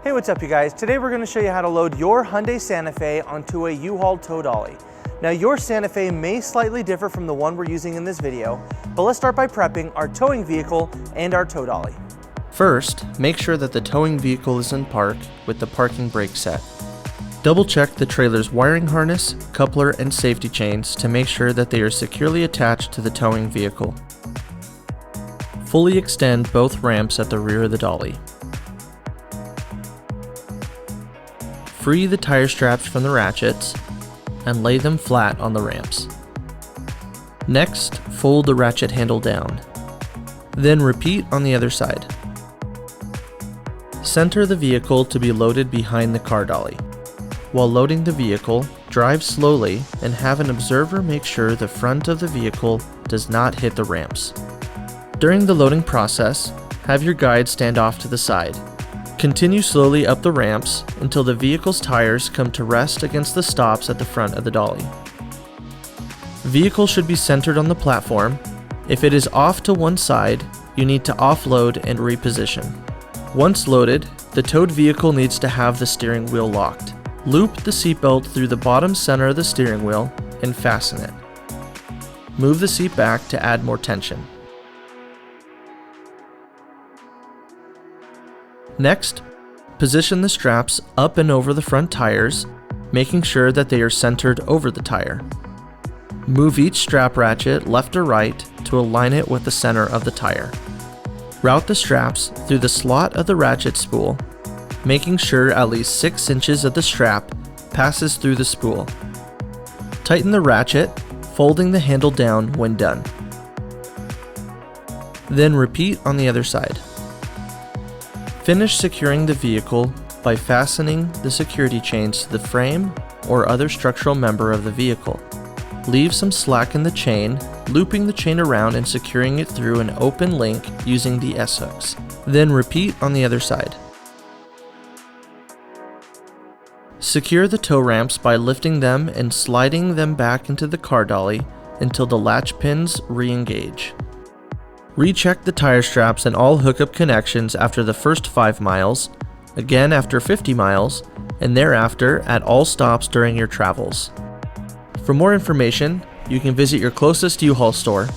Hey, what's up you guys? Today we're going to show you how to load your Hyundai Santa Fe onto a U-Haul Tow Dolly. Now your Santa Fe may slightly differ from the one we're using in this video, but let's start by prepping our towing vehicle and our tow dolly. First, make sure that the towing vehicle is in park with the parking brake set. Double check the trailer's wiring harness, coupler, and safety chains to make sure that they are securely attached to the towing vehicle. Fully extend both ramps at the rear of the dolly. Free the tire straps from the ratchets and lay them flat on the ramps. Next, fold the ratchet handle down. Then repeat on the other side. Center the vehicle to be loaded behind the car dolly. While loading the vehicle, drive slowly and have an observer make sure the front of the vehicle does not hit the ramps. During the loading process, have your guide stand off to the side. Continue slowly up the ramps until the vehicle's tires come to rest against the stops at the front of the dolly. Vehicle should be centered on the platform. If it is off to one side, you need to offload and reposition. Once loaded, the towed vehicle needs to have the steering wheel locked. Loop the seatbelt through the bottom center of the steering wheel and fasten it. Move the seat back to add more tension. Next, position the straps up and over the front tires, making sure that they are centered over the tire. Move each strap ratchet left or right to align it with the center of the tire. Route the straps through the slot of the ratchet spool, making sure at least 6 inches of the strap passes through the spool. Tighten the ratchet, folding the handle down when done. Then repeat on the other side. Finish securing the vehicle by fastening the security chains to the frame or other structural member of the vehicle. Leave some slack in the chain, looping the chain around and securing it through an open link using the S-hooks. Then repeat on the other side. Secure the tow ramps by lifting them and sliding them back into the car dolly until the latch pins re-engage. Recheck the tire straps and all hookup connections after the first 5 miles, again after 50 miles, and thereafter at all stops during your travels. For more information, you can visit your closest U-Haul store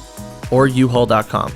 or uhaul.com.